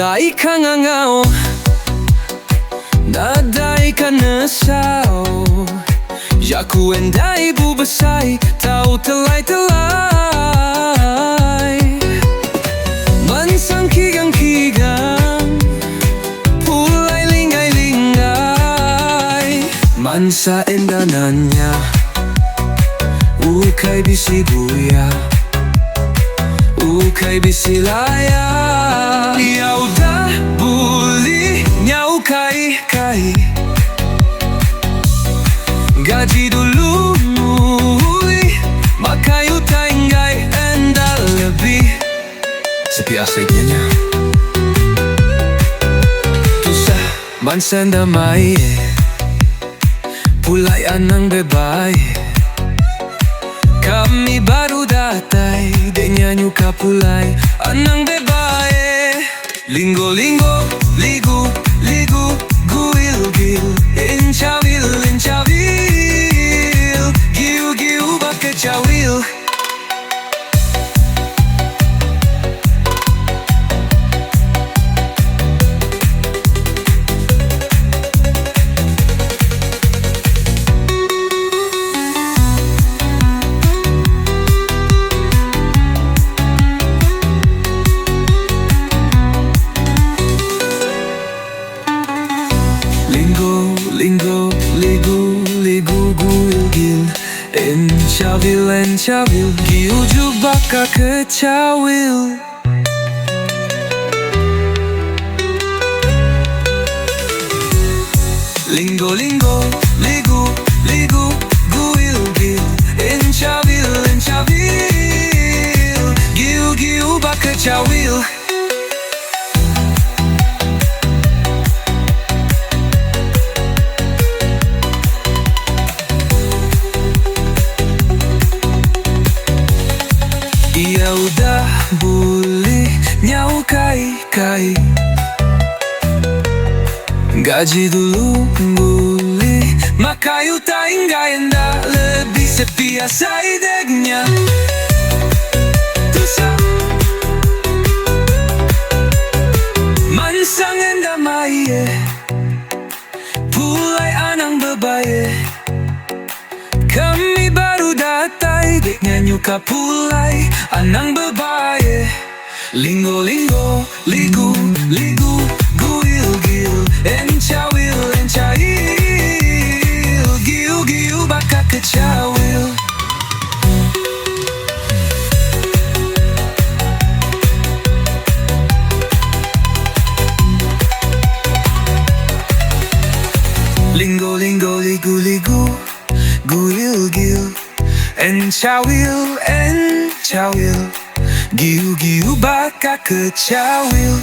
Nadai ka ngangao, nadai ka nasao. Yaku endai bubasai, tau telai-telai. Mansang kigang-kigang, pulai linggai-linggai. Mansa enda nanya, ukay bisi buya, ukay bisi laya. Yau dah buli nyau kai-kai, gaji dulu muli, makayu tainggai enda lebih. Sepi asiknya Kisah mansa enda maie, pulai anang bebaie. Kami baru datai, dek nyanyi ka pulai anang bebaie. Lingo-lingo, ligu-ligu, guil-gil, incawil-incawil, giu-giu bakecawil. Lingo, ligu, ligu, guil-gil, incawil, incawil, giu-giu baka kecawil. Lingo-lingo, ligu, ligu, guil-gil, incawil, incawil, giu-giu baka kecawil. Ya udah buli nyau kai-kai, gaji dulu buli, makayu tainggai enda lebih. Sepi asai degnya tusa mansang enda maie, pulai anang bebaie. Kami baru datai, dek nyanyi ka pulai anang bebaie. Lingo-lingo, ligu, ligu, guil-gil, encawil, encail, giu-giu baka kecawil. Lingo-lingo, ligu-ligu, guil-gil, encawil, encawil, giu-giu baka kecawil.